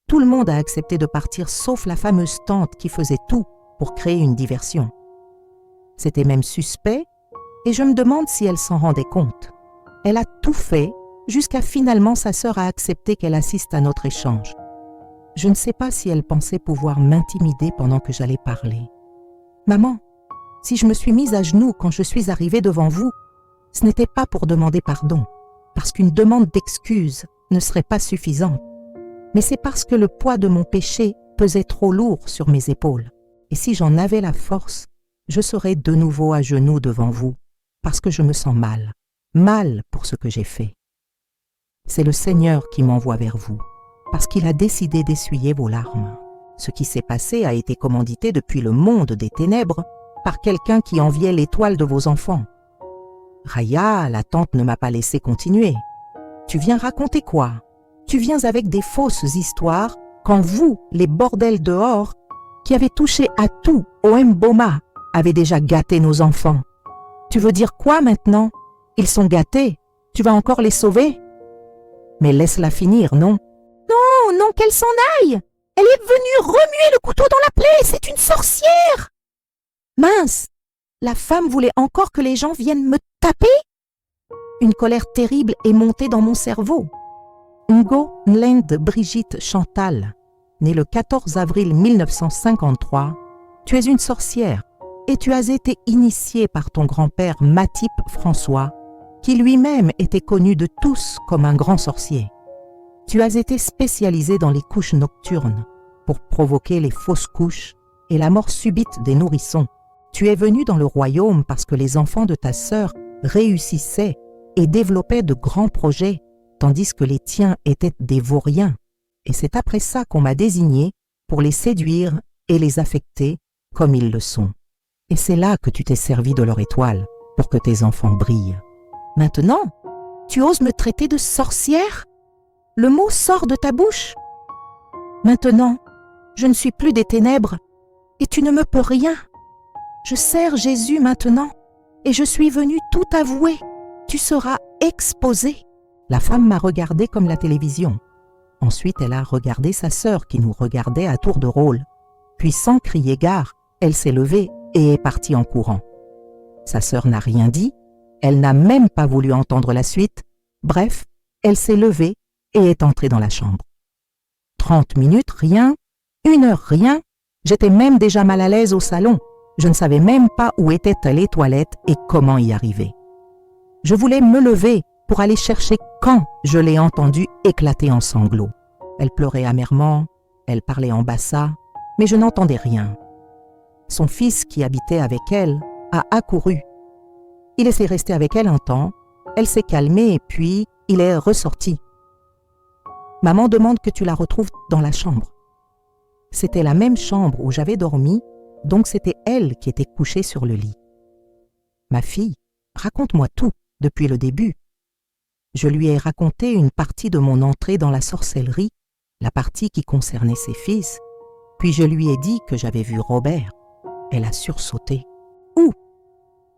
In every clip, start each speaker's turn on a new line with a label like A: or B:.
A: Tout le monde a accepté de partir sauf la fameuse tante qui faisait tout pour créer une diversion. C'était même suspect et je me demande si elle s'en rendait compte. Elle a tout fait jusqu'à finalement sa sœur a accepté qu'elle assiste à notre échange. Je ne sais pas si elle pensait pouvoir m'intimider pendant que j'allais parler. « Maman, si je me suis mise à genoux quand je suis arrivée devant vous, ce n'était pas pour demander pardon, parce qu'une demande d'excuse ne serait pas suffisante, mais c'est parce que le poids de mon péché pesait trop lourd sur mes épaules. Et si j'en avais la force, je serais de nouveau à genoux devant vous, parce que je me sens mal pour ce que j'ai fait. C'est le Seigneur qui m'envoie vers vous, parce qu'il a décidé d'essuyer vos larmes. Ce qui s'est passé a été commandité depuis le monde des ténèbres par quelqu'un qui enviait l'étoile de vos enfants. Raya, la tante ne m'a pas laissé continuer. Tu viens raconter quoi? Tu viens avec des fausses histoires quand vous, les bordels dehors, qui avez touché à tout au Mboma, avez déjà gâté nos enfants. Tu veux dire quoi maintenant? Ils sont gâtés. Tu vas encore les sauver? Mais laisse-la finir, non? Non, qu'elle s'en aille! Elle est venue remuer le couteau dans la plaie, c'est une sorcière! Mince! La femme voulait encore que les gens viennent me taper? Une colère terrible est montée dans mon cerveau. Ngo Nlend Brigitte Chantal, née le 14 avril 1953, tu es une sorcière et tu as été initiée par ton grand-père Matip François, qui lui-même était connu de tous comme un grand sorcier. Tu as été spécialisée dans les couches nocturnes pour provoquer les fausses couches et la mort subite des nourrissons. Tu es venue dans le royaume parce que les enfants de ta sœur réussissaient et développaient de grands projets, tandis que les tiens étaient des vauriens. Et c'est après ça qu'on m'a désignée pour les séduire et les affecter comme ils le sont. Et c'est là que tu t'es servi de leur étoile pour que tes enfants brillent. Maintenant, tu oses me traiter de sorcière? Le mot sort de ta bouche. Maintenant, je ne suis plus des ténèbres et tu ne me peux rien. Je sers Jésus maintenant et je suis venue tout avouer. Tu seras exposé. La femme m'a regardé comme la télévision. Ensuite, elle a regardé sa sœur qui nous regardait à tour de rôle. Puis, sans crier gare, elle s'est levée et est partie en courant. Sa sœur n'a rien dit, elle n'a même pas voulu entendre la suite. Bref, elle s'est levée et est entrée dans la chambre. 30 minutes, rien. 1 heure, rien. J'étais même déjà mal à l'aise au salon. Je ne savais même pas où étaient les toilettes et comment y arriver. Je voulais me lever pour aller chercher quand je l'ai entendue éclater en sanglots. Elle pleurait amèrement, elle parlait en bassa, mais je n'entendais rien. Son fils, qui habitait avec elle, a accouru. Il est resté avec elle un temps, elle s'est calmée et puis il est ressorti. Maman demande que tu la retrouves dans la chambre. C'était la même chambre où j'avais dormi, donc c'était elle qui était couchée sur le lit. Ma fille, raconte-moi tout depuis le début. Je lui ai raconté une partie de mon entrée dans la sorcellerie, la partie qui concernait ses fils, puis je lui ai dit que j'avais vu Robert. Elle a sursauté. Où?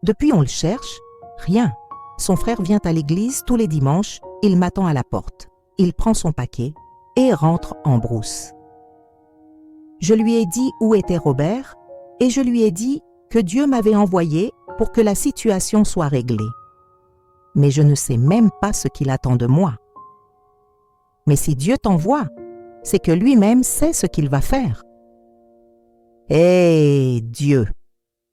A: Depuis on le cherche, rien. Son frère vient à l'église tous les dimanches, il m'attend à la porte. Il prend son paquet et rentre en brousse. Je lui ai dit où était Robert et je lui ai dit que Dieu m'avait envoyé pour que la situation soit réglée. Mais je ne sais même pas ce qu'il attend de moi. Mais si Dieu t'envoie, c'est que lui-même sait ce qu'il va faire. Hé, Dieu,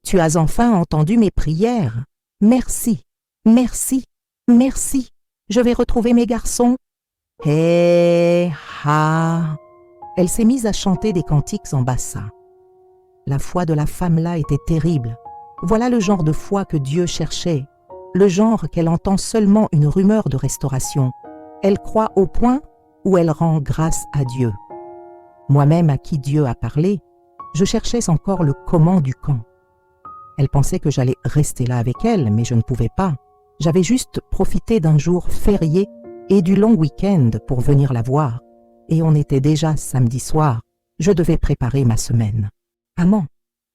A: tu as enfin entendu mes prières. Merci, merci, merci. Je vais retrouver mes garçons. Hé, ha. Elle s'est mise à chanter des cantiques en bassa. La foi de la femme-là était terrible. Voilà le genre de foi que Dieu cherchait. Le genre qu'elle entend seulement une rumeur de restauration. Elle croit au point où elle rend grâce à Dieu. Moi-même à qui Dieu a parlé, je cherchais encore le comment du quand. Elle pensait que j'allais rester là avec elle, mais je ne pouvais pas. J'avais juste profité d'un jour férié et du long week-end pour venir la voir. Et on était déjà samedi soir. Je devais préparer ma semaine. Maman,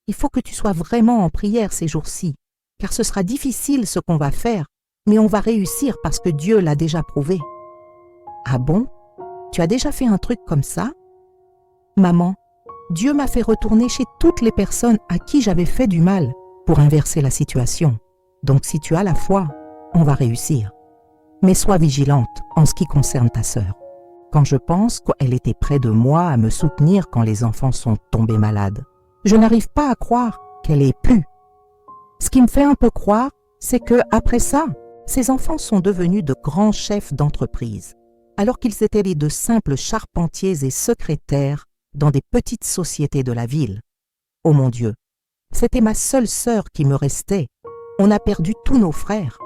A: il faut que tu sois vraiment en prière ces jours-ci, car ce sera difficile ce qu'on va faire, mais on va réussir parce que Dieu l'a déjà prouvé. Ah bon? Tu as déjà fait un truc comme ça? Maman, Dieu m'a fait retourner chez toutes les personnes à qui j'avais fait du mal pour inverser la situation. Donc si tu as la foi, on va réussir. Mais sois vigilante en ce qui concerne ta sœur. Quand je pense qu'elle était près de moi à me soutenir quand les enfants sont tombés malades, je n'arrive pas à croire qu'elle ait pu. Ce qui me fait un peu croire, c'est que après ça, ces enfants sont devenus de grands chefs d'entreprise, alors qu'ils étaient de simples charpentiers et secrétaires dans des petites sociétés de la ville. Oh mon Dieu, c'était ma seule sœur qui me restait. On a perdu tous nos frères.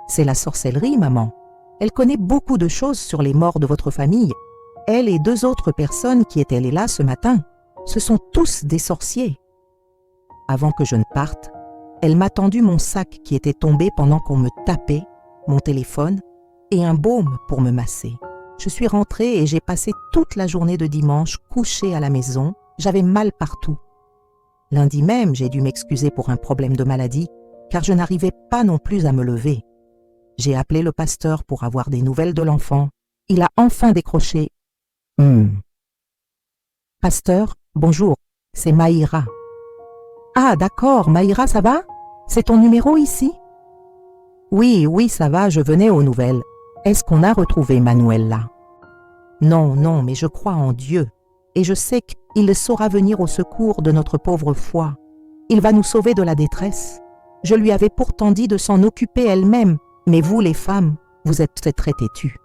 A: C'est la sorcellerie, maman. Elle connaît beaucoup de choses sur les morts de votre famille. Elle et 2 autres personnes qui étaient là ce matin, ce sont tous des sorciers. Avant que je ne parte, elle m'a tendu mon sac qui était tombé pendant qu'on me tapait, mon téléphone et un baume pour me masser. Je suis rentrée et j'ai passé toute la journée de dimanche couchée à la maison. J'avais mal partout. Lundi même, j'ai dû m'excuser pour un problème de maladie, car je n'arrivais pas non plus à me lever. J'ai appelé le pasteur pour avoir des nouvelles de l'enfant. Il a enfin décroché. Pasteur, bonjour, c'est Maïra. Ah d'accord, Maïra, ça va? C'est ton numéro ici? Oui, ça va, je venais aux nouvelles. Est-ce qu'on a retrouvé Manuela? Non, mais je crois en Dieu et je sais qu'il saura venir au secours de notre pauvre foi. Il va nous sauver de la détresse. Je lui avais pourtant dit de s'en occuper elle-même, mais vous les femmes, vous êtes très têtues.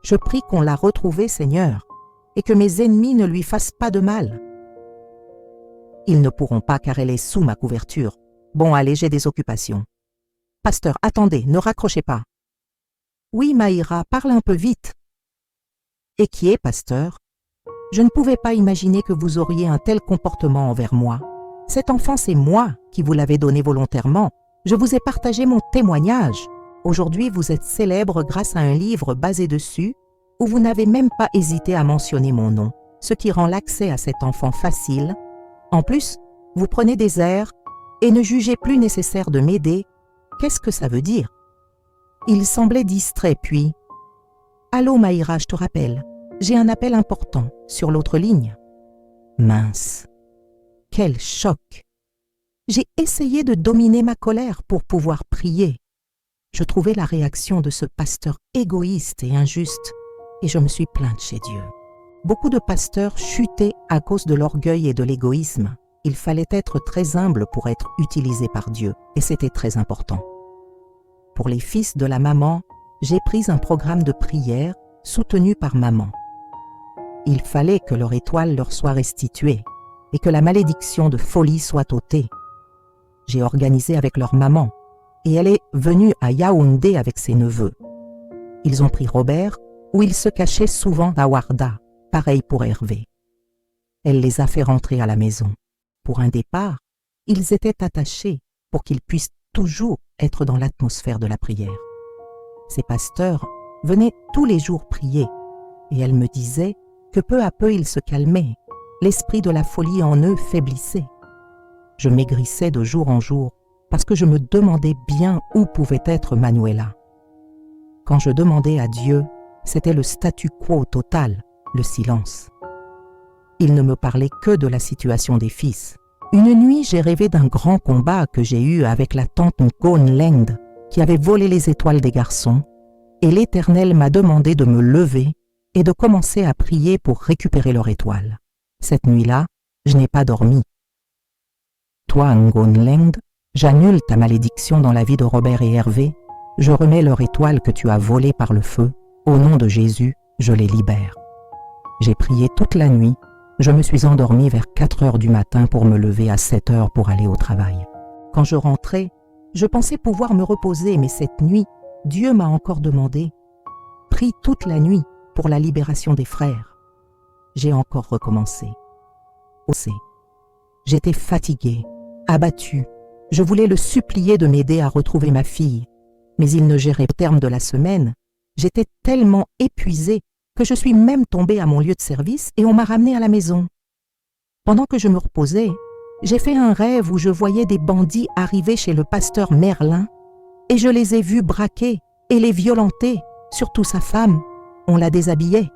A: Je prie qu'on la retrouve, Seigneur, et que mes ennemis ne lui fassent pas de mal. Ils ne pourront pas car elle est sous ma couverture. Bon, allez, j'ai des occupations. Pasteur, attendez, ne raccrochez pas. Oui, Maïra, parle un peu vite. Et qui est, pasteur? Je ne pouvais pas imaginer que vous auriez un tel comportement envers moi. Cet enfant, c'est moi qui vous l'avez donné volontairement. Je vous ai partagé mon témoignage. Aujourd'hui, vous êtes célèbre grâce à un livre basé dessus où vous n'avez même pas hésité à mentionner mon nom, ce qui rend l'accès à cet enfant facile. En plus, vous prenez des airs et ne jugez plus nécessaire de m'aider. Qu'est-ce que ça veut dire? Il semblait distrait puis « Allô Maïra, je te rappelle, j'ai un appel important sur l'autre ligne. » Mince, quel choc! J'ai essayé de dominer ma colère pour pouvoir prier. Je trouvais la réaction de ce pasteur égoïste et injuste et je me suis plainte chez Dieu. Beaucoup de pasteurs chutaient à cause de l'orgueil et de l'égoïsme. Il fallait être très humble pour être utilisé par Dieu et c'était très important. Pour les fils de la maman, j'ai pris un programme de prière soutenu par maman. Il fallait que leur étoile leur soit restituée et que la malédiction de folie soit ôtée. J'ai organisé avec leur maman et elle est venue à Yaoundé avec ses neveux. Ils ont pris Robert où il se cachait souvent à Warda, pareil pour Hervé. Elle les a fait rentrer à la maison. Pour un départ, ils étaient attachés pour qu'ils puissent toujours être dans l'atmosphère de la prière. Ces pasteurs venaient tous les jours prier et elle me disait que peu à peu ils se calmaient, l'esprit de la folie en eux faiblissait. Je maigrissais de jour en jour parce que je me demandais bien où pouvait être Manuela. Quand je demandais à Dieu, c'était le statu quo total, le silence. Il ne me parlait que de la situation des fils. Une nuit, j'ai rêvé d'un grand combat que j'ai eu avec la tante Ngon Leng qui avait volé les étoiles des garçons et l'Éternel m'a demandé de me lever et de commencer à prier pour récupérer leur étoile. Cette nuit-là, je n'ai pas dormi. Toi, Ngon Leng, j'annule ta malédiction dans la vie de Robert et Hervé. Je remets leur étoile que tu as volée par le feu. Au nom de Jésus, je les libère. J'ai prié toute la nuit. Je me suis endormie vers 4 heures du matin pour me lever à 7 heures pour aller au travail. Quand je rentrais, je pensais pouvoir me reposer, mais cette nuit, Dieu m'a encore demandé « Prie toute la nuit pour la libération des frères. » J'ai encore recommencé. J'étais fatiguée, abattue. Je voulais le supplier de m'aider à retrouver ma fille, mais il ne gérait au terme de la semaine. J'étais tellement épuisée que je suis même tombée à mon lieu de service et on m'a ramenée à la maison. Pendant que je me reposais, j'ai fait un rêve où je voyais des bandits arriver chez le pasteur Merlin et je les ai vus braquer et les violenter, surtout sa femme. On la déshabillait.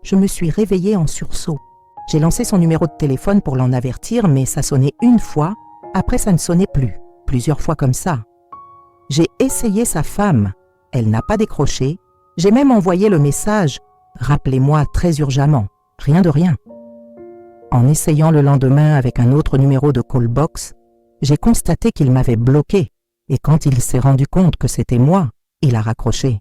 A: Je me suis réveillée en sursaut. J'ai lancé son numéro de téléphone pour l'en avertir, mais ça sonnait une fois, après ça ne sonnait plus, plusieurs fois comme ça. J'ai essayé sa femme, elle n'a pas décroché, j'ai même envoyé le message « Rappelez-moi très urgemment », rien de rien. En essayant le lendemain avec un autre numéro de callbox, j'ai constaté qu'il m'avait bloqué, et quand il s'est rendu compte que c'était moi, il a raccroché.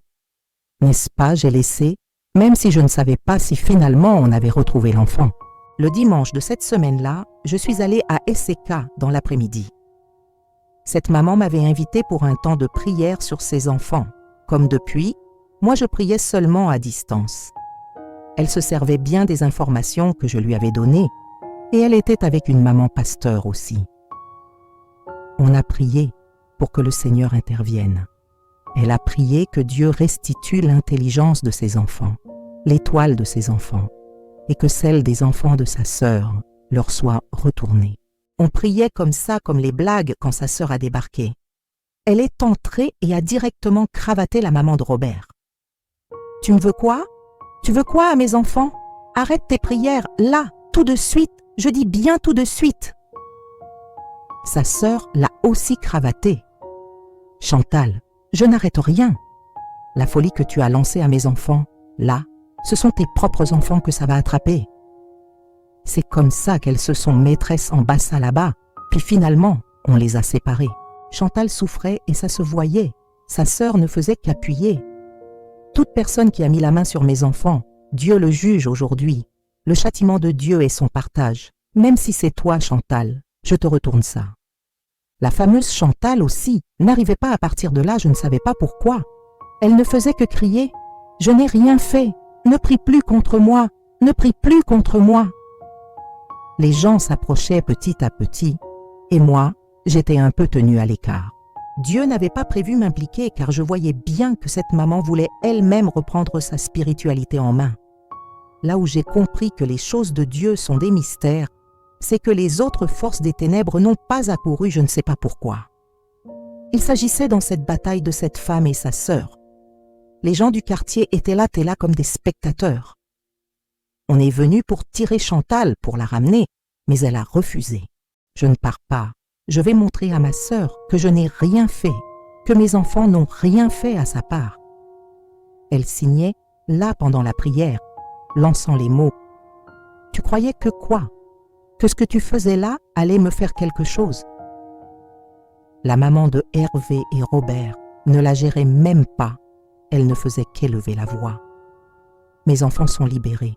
A: N'est-ce pas, j'ai laissé, même si je ne savais pas si finalement on avait retrouvé l'enfant. Le dimanche de cette semaine-là, je suis allée à SK dans l'après-midi. Cette maman m'avait invitée pour un temps de prière sur ses enfants. Comme depuis, moi je priais seulement à distance. Elle se servait bien des informations que je lui avais données, et elle était avec une maman pasteur aussi. On a prié pour que le Seigneur intervienne. Elle a prié que Dieu restitue l'intelligence de ses enfants, l'étoile de ses enfants, et que celle des enfants de sa sœur leur soit retournée. On priait comme ça, comme les blagues quand sa sœur a débarqué. Elle est entrée et a directement cravaté la maman de Robert. « Tu me veux quoi? Tu veux quoi à mes enfants? Arrête tes prières, là, tout de suite, je dis bien tout de suite. » Sa sœur l'a aussi cravaté. « Chantal, je n'arrête rien. La folie que tu as lancée à mes enfants, là, ce sont tes propres enfants que ça va attraper. » C'est comme ça qu'elles se sont maîtresses en bassa là-bas, puis finalement, on les a séparées. Chantal souffrait et ça se voyait. Sa sœur ne faisait qu'appuyer. Toute personne qui a mis la main sur mes enfants, Dieu le juge aujourd'hui. Le châtiment de Dieu est son partage. Même si c'est toi, Chantal, je te retourne ça. La fameuse Chantal aussi n'arrivait pas à partir de là, je ne savais pas pourquoi. Elle ne faisait que crier « Je n'ai rien fait, ne prie plus contre moi, ne prie plus contre moi !» Les gens s'approchaient petit à petit, et moi, j'étais un peu tenue à l'écart. Dieu n'avait pas prévu m'impliquer car je voyais bien que cette maman voulait elle-même reprendre sa spiritualité en main. Là où j'ai compris que les choses de Dieu sont des mystères, c'est que les autres forces des ténèbres n'ont pas accouru, je ne sais pas pourquoi. Il s'agissait dans cette bataille de cette femme et sa sœur. Les gens du quartier étaient là comme des spectateurs. On est venu pour tirer Chantal, pour la ramener, mais elle a refusé. Je ne pars pas. Je vais montrer à ma sœur que je n'ai rien fait, que mes enfants n'ont rien fait à sa part. Elle signait, là pendant la prière, lançant les mots. Tu croyais que quoi? Que ce que tu faisais là allait me faire quelque chose? La maman de Hervé et Robert ne la gérait même pas. Elle ne faisait qu'élever la voix. Mes enfants sont libérés.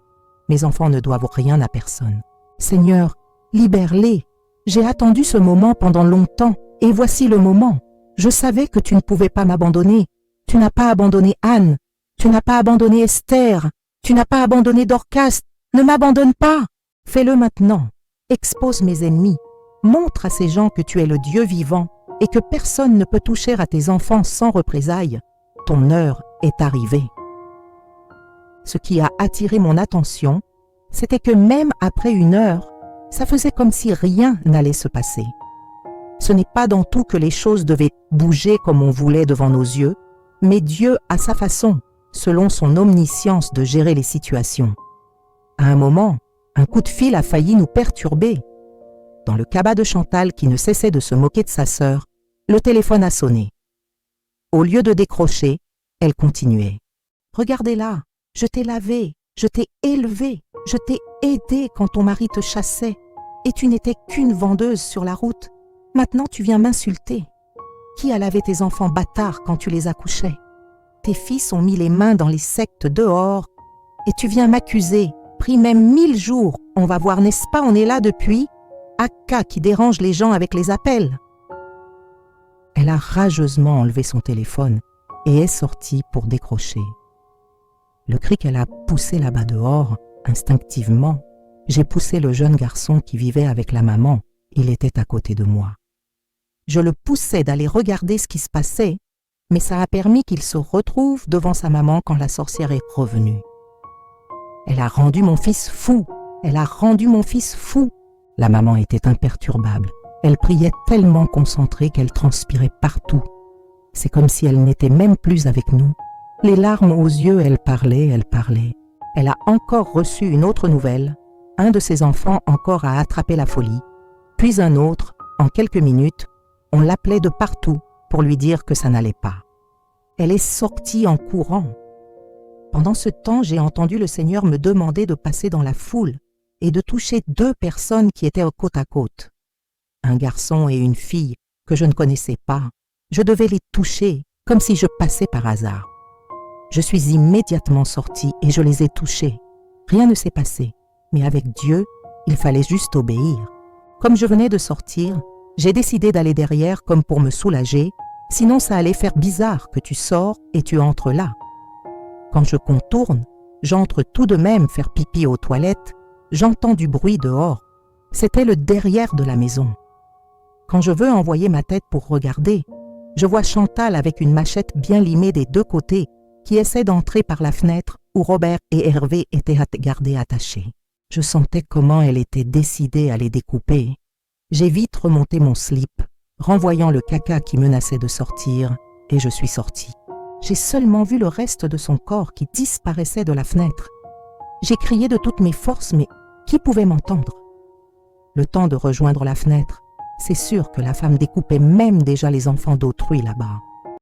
A: Mes enfants ne doivent rien à personne. Seigneur, libère-les. J'ai attendu ce moment pendant longtemps et voici le moment. Je savais que tu ne pouvais pas m'abandonner. Tu n'as pas abandonné Anne. Tu n'as pas abandonné Esther. Tu n'as pas abandonné Dorcas. Ne m'abandonne pas. Fais-le maintenant. Expose mes ennemis. Montre à ces gens que tu es le Dieu vivant et que personne ne peut toucher à tes enfants sans représailles. Ton heure est arrivée. Ce qui a attiré mon attention, c'était que même après une heure, ça faisait comme si rien n'allait se passer. Ce n'est pas dans tout que les choses devaient bouger comme on voulait devant nos yeux, mais Dieu a sa façon, selon son omniscience, de gérer les situations. À un moment, un coup de fil a failli nous perturber. Dans le cabas de Chantal qui ne cessait de se moquer de sa sœur, le téléphone a sonné. Au lieu de décrocher, elle continuait. « Regardez-la, je t'ai lavé, je t'ai élevé, je t'ai aidé quand ton mari te chassait et tu n'étais qu'une vendeuse sur la route. Maintenant tu viens m'insulter. Qui a lavé tes enfants bâtards quand tu les accouchais? Tes fils ont mis les mains dans les sectes dehors et tu viens m'accuser. Pris même 1000 jours, on va voir, n'est-ce pas, on est là depuis. Akka qui dérange les gens avec les appels. » Elle a rageusement enlevé son téléphone et est sortie pour décrocher. Le cri qu'elle a poussé là-bas dehors, instinctivement, j'ai poussé le jeune garçon qui vivait avec la maman. Il était à côté de moi. Je le poussais d'aller regarder ce qui se passait, mais ça a permis qu'il se retrouve devant sa maman quand la sorcière est revenue. Elle a rendu mon fils fou. Elle a rendu mon fils fou. La maman était imperturbable. Elle priait tellement concentrée qu'elle transpirait partout. C'est comme si elle n'était même plus avec nous. Les larmes aux yeux, elle parlait. Elle a encore reçu une autre nouvelle. Un de ses enfants encore a attrapé la folie. Puis un autre, en quelques minutes, on l'appelait de partout pour lui dire que ça n'allait pas. Elle est sortie en courant. Pendant ce temps, j'ai entendu le Seigneur me demander de passer dans la foule et de toucher 2 personnes qui étaient côte à côte. Un garçon et une fille que je ne connaissais pas. Je devais les toucher comme si je passais par hasard. Je suis immédiatement sortie et je les ai touchés. Rien ne s'est passé, mais avec Dieu, il fallait juste obéir. Comme je venais de sortir, j'ai décidé d'aller derrière comme pour me soulager, sinon ça allait faire bizarre que tu sors et tu entres là. Quand je contourne, j'entre tout de même faire pipi aux toilettes, j'entends du bruit dehors. C'était le derrière de la maison. Quand je veux envoyer ma tête pour regarder, je vois Chantal avec une machette bien limée des 2 côtés qui essaie d'entrer par la fenêtre où Robert et Hervé étaient gardés attachés. Je sentais comment elle était décidée à les découper. J'ai vite remonté mon slip, renvoyant le caca qui menaçait de sortir, et je suis sortie. J'ai seulement vu le reste de son corps qui disparaissait de la fenêtre. J'ai crié de toutes mes forces, mais qui pouvait m'entendre? Le temps de rejoindre la fenêtre, c'est sûr que la femme découpait même déjà les enfants d'autrui là-bas.